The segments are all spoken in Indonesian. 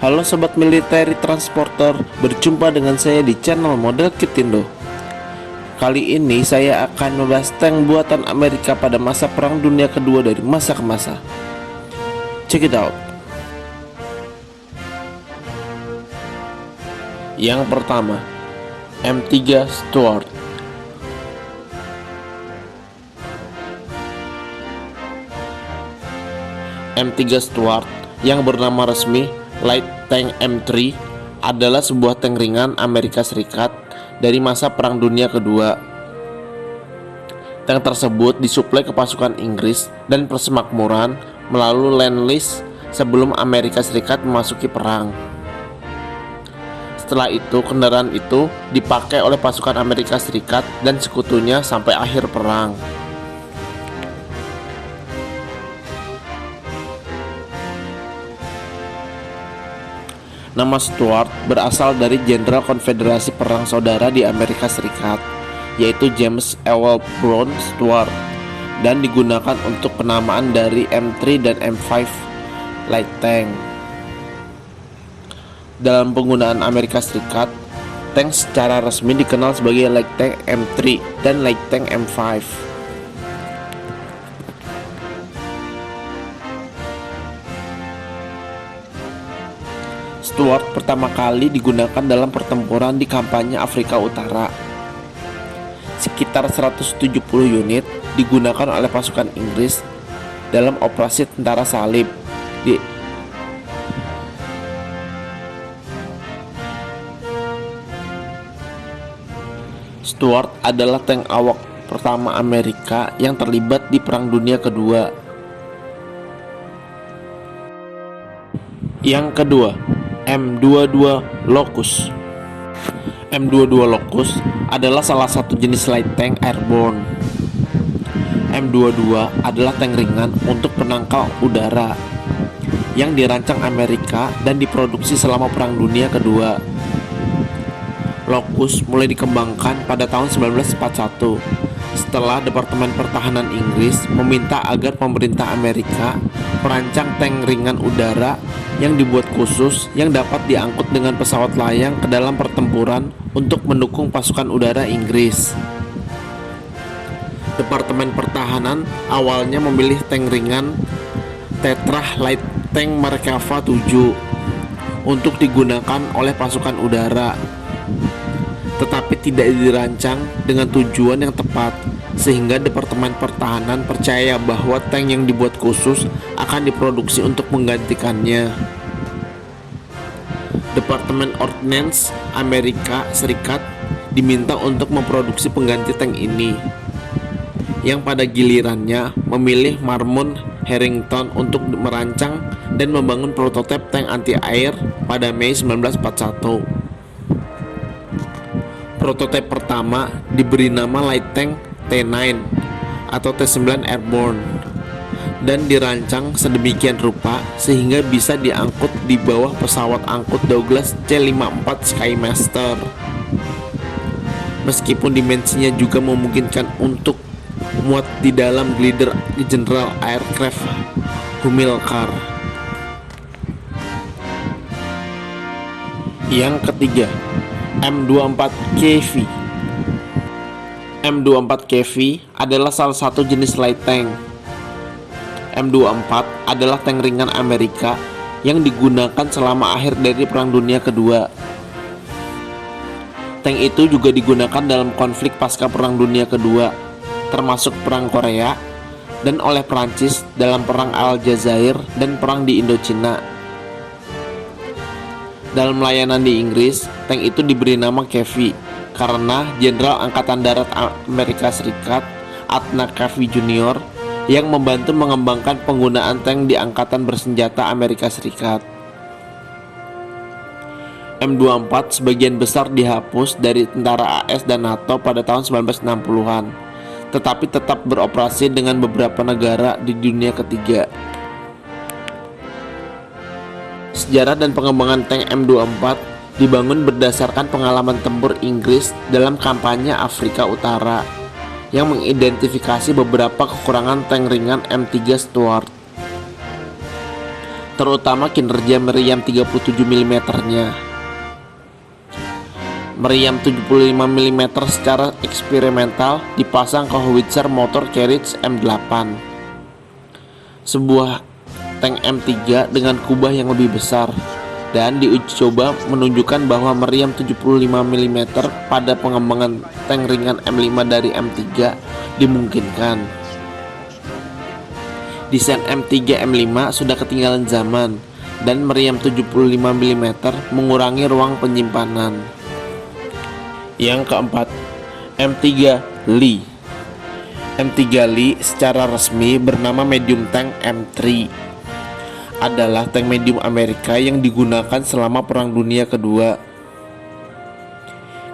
Halo Sobat Military Transporter, berjumpa dengan saya di channel Model Kitindo. Kali ini saya akan membahas tank buatan Amerika pada masa Perang Dunia Kedua dari masa ke masa. Check it out. Yang pertama, M3 Stuart. M3 Stuart yang bernama resmi Light Tank M3 adalah sebuah tank ringan Amerika Serikat dari masa Perang Dunia Kedua. Tank tersebut disuplai ke pasukan Inggris dan persemakmuran melalui Lend-Lease sebelum Amerika Serikat memasuki perang. Setelah itu, kendaraan itu dipakai oleh pasukan Amerika Serikat dan sekutunya sampai akhir perang. Nama Stuart berasal dari Jenderal Konfederasi Perang Saudara di Amerika Serikat, yaitu James Ewell Brown Stuart, dan digunakan untuk penamaan dari M3 dan M5 Light Tank. Dalam penggunaan Amerika Serikat, tank secara resmi dikenal sebagai Light Tank M3 dan Light Tank M5. Stuart pertama kali digunakan dalam pertempuran di kampanye Afrika Utara. Sekitar 170 unit digunakan oleh pasukan Inggris dalam operasi tentara salib di Stuart adalah tank awak pertama Amerika yang terlibat di Perang Dunia Kedua. Yang kedua, M22 Locust. M22 Locust adalah salah satu jenis light tank airborne. M22 adalah tank ringan untuk penangkal udara yang dirancang Amerika dan diproduksi selama Perang Dunia Kedua. Locust mulai dikembangkan pada tahun 1941 setelah Departemen Pertahanan Inggris meminta agar pemerintah Amerika merancang tank ringan udara yang dibuat khusus yang dapat diangkut dengan pesawat layang ke dalam pertempuran untuk mendukung pasukan udara Inggris. Departemen Pertahanan awalnya memilih tank ringan Tetrah Light Tank Merkava 7 untuk digunakan oleh pasukan udara, tetapi tidak dirancang dengan tujuan yang tepat, sehingga Departemen Pertahanan percaya bahwa tank yang dibuat khusus akan diproduksi untuk menggantikannya. Departemen Ordnance Amerika Serikat diminta untuk memproduksi pengganti tank ini, yang pada gilirannya memilih Marmon Harrington untuk merancang dan membangun prototipe tank anti-air pada Mei 1941. Prototipe pertama diberi nama Light Tank T9 atau T9 Airborne dan dirancang sedemikian rupa sehingga bisa diangkut di bawah pesawat angkut Douglas C-54 Skymaster. Meskipun dimensinya juga memungkinkan untuk muat di dalam glider General Aircraft Hamilcar. Yang ketiga, M24 KV. M24 KV adalah salah satu jenis light tank. M24 adalah tank ringan Amerika yang digunakan selama akhir dari Perang Dunia Kedua. Tank itu juga digunakan dalam konflik pasca Perang Dunia Kedua, termasuk Perang Korea, dan oleh Prancis dalam Perang Aljazair dan Perang di Indochina. Dalam layanan di Inggris, tank itu diberi nama KV karena Jenderal Angkatan Darat Amerika Serikat Adna KV Jr. yang membantu mengembangkan penggunaan tank di Angkatan Bersenjata Amerika Serikat. M24 sebagian besar dihapus dari tentara AS dan NATO pada tahun 1960-an, tetapi tetap beroperasi dengan beberapa negara di dunia ketiga. Sejarah dan pengembangan tank M24 dibangun berdasarkan pengalaman tempur Inggris dalam kampanye Afrika Utara yang mengidentifikasi beberapa kekurangan tank ringan M3 Stuart. terutama kinerja meriam 37 mm-nya. Meriam 75 mm secara eksperimental dipasang ke howitzer motor Carriage M8, sebuah tank M3 dengan kubah yang lebih besar, dan diuji coba menunjukkan bahwa meriam 75 mm pada pengembangan tank ringan M5 dari M3 dimungkinkan. Desain M3 M5 sudah ketinggalan zaman, dan meriam 75 mm mengurangi ruang penyimpanan. Yang keempat, M3 Lee. M3 Lee secara resmi bernama medium tank M3, adalah tank medium Amerika yang digunakan selama Perang Dunia Kedua.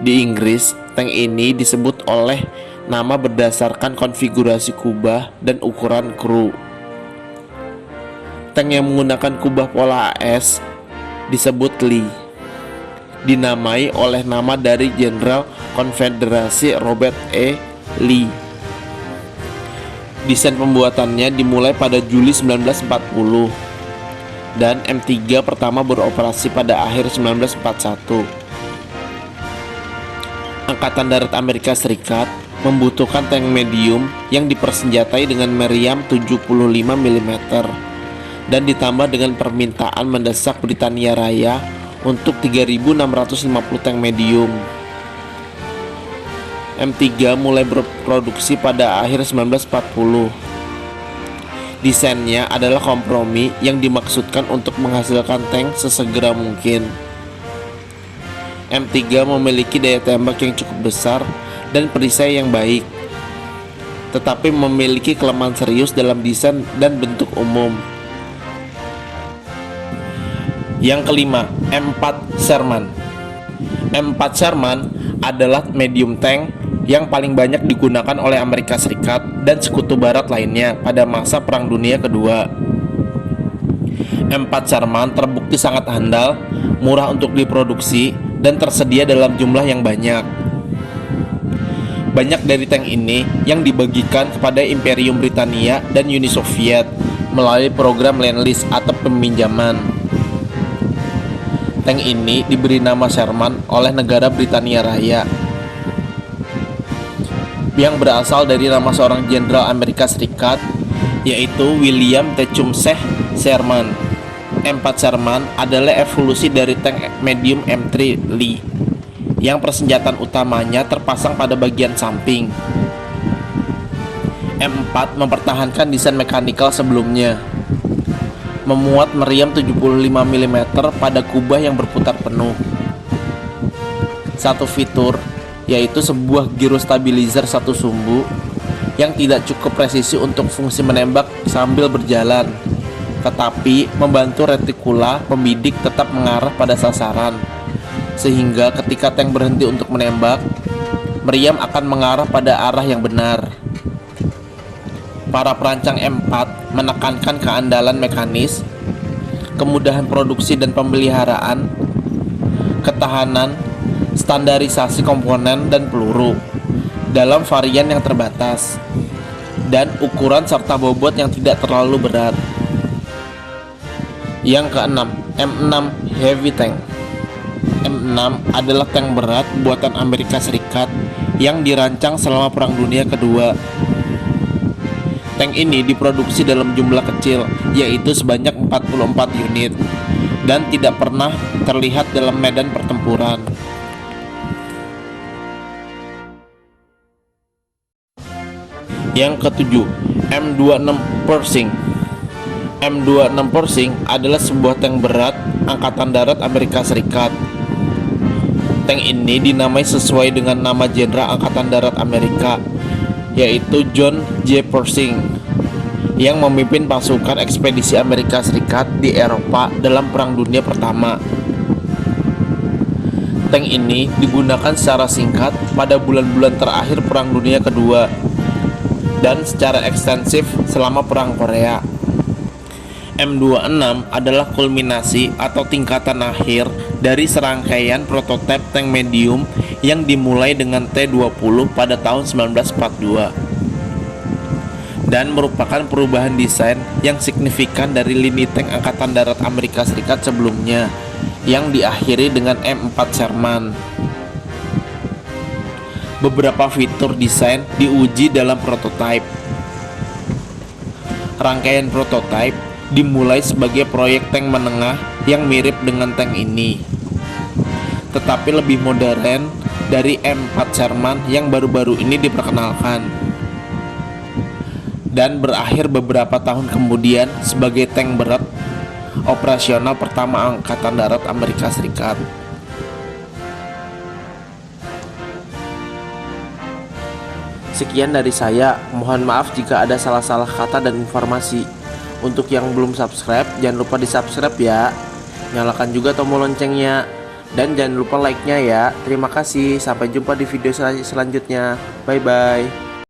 Di Inggris, tank ini disebut oleh nama berdasarkan konfigurasi kubah dan ukuran kru. Tank yang menggunakan kubah pola AS disebut Lee, dinamai oleh nama dari Jenderal Konfederasi Robert E. Lee. Desain pembuatannya dimulai pada Juli 1940, dan M3 pertama beroperasi pada akhir 1941. Angkatan Darat Amerika Serikat membutuhkan tank medium yang dipersenjatai dengan meriam 75 mm dan ditambah dengan permintaan mendesak Britania Raya untuk 3.650 tank medium. M3 mulai berproduksi pada akhir 1940. Desainnya adalah kompromi yang dimaksudkan untuk menghasilkan tank sesegera mungkin. M3 memiliki daya tembak yang cukup besar dan perisai yang baik, tetapi memiliki kelemahan serius dalam desain dan bentuk umum. Yang kelima, M4 Sherman. M4 Sherman adalah medium tank yang paling banyak digunakan oleh Amerika Serikat dan sekutu barat lainnya pada masa Perang Dunia Kedua. M4 Sherman terbukti sangat handal, murah untuk diproduksi, dan tersedia dalam jumlah yang banyak. Banyak dari tank ini yang dibagikan kepada Imperium Britania dan Uni Soviet melalui program Lend-Lease atau peminjaman. Tank ini diberi nama Sherman oleh negara Britania Raya, yang berasal dari nama seorang jenderal Amerika Serikat, yaitu William Tecumseh Sherman. M4 Sherman adalah evolusi dari tank medium M3 Lee, yang persenjataan utamanya terpasang pada bagian samping. M4 mempertahankan desain mekanikal sebelumnya, memuat meriam 75 mm pada kubah yang berputar penuh. Satu fitur, yaitu sebuah giro stabilizer satu sumbu yang tidak cukup presisi untuk fungsi menembak sambil berjalan, tetapi membantu retikula pembidik tetap mengarah pada sasaran, sehingga ketika tank berhenti untuk menembak, meriam akan mengarah pada arah yang benar. Para perancang M4 menekankan keandalan mekanis, kemudahan produksi dan pemeliharaan, ketahanan, standarisasi komponen dan peluru dalam varian yang terbatas, dan ukuran serta bobot yang tidak terlalu berat. Yang keenam, M6 Heavy Tank. M6 adalah tank berat buatan Amerika Serikat yang dirancang selama Perang Dunia Kedua. Tank ini diproduksi dalam jumlah kecil, yaitu sebanyak 44 unit, dan tidak pernah terlihat dalam medan pertempuran. Yang ketujuh, M26 Pershing. M26 Pershing adalah sebuah tank berat Angkatan Darat Amerika Serikat. Tank ini dinamai sesuai dengan nama Jenderal Angkatan Darat Amerika, yaitu John J. Pershing, yang memimpin pasukan ekspedisi Amerika Serikat di Eropa dalam Perang Dunia Pertama. Tank ini digunakan secara singkat pada bulan-bulan terakhir Perang Dunia Kedua dan secara ekstensif selama Perang Korea. M26 adalah kulminasi atau tingkatan akhir dari serangkaian prototipe tank medium yang dimulai dengan T-20 pada tahun 1942. dan merupakan perubahan desain yang signifikan dari lini tank Angkatan Darat Amerika Serikat sebelumnya yang diakhiri dengan M4 Sherman. Beberapa fitur desain diuji dalam prototipe. Rangkaian prototipe dimulai sebagai proyek tank menengah yang mirip dengan tank ini, tetapi lebih modern dari M4 Sherman yang baru-baru ini diperkenalkan, dan berakhir beberapa tahun kemudian sebagai tank berat operasional pertama Angkatan Darat Amerika Serikat. Sekian dari saya, mohon maaf jika ada salah-salah kata dan informasi. Untuk yang belum subscribe, jangan lupa di subscribe ya. Nyalakan juga tombol loncengnya. Dan jangan lupa like-nya ya. Terima kasih, sampai jumpa di video selanjutnya. Bye-bye.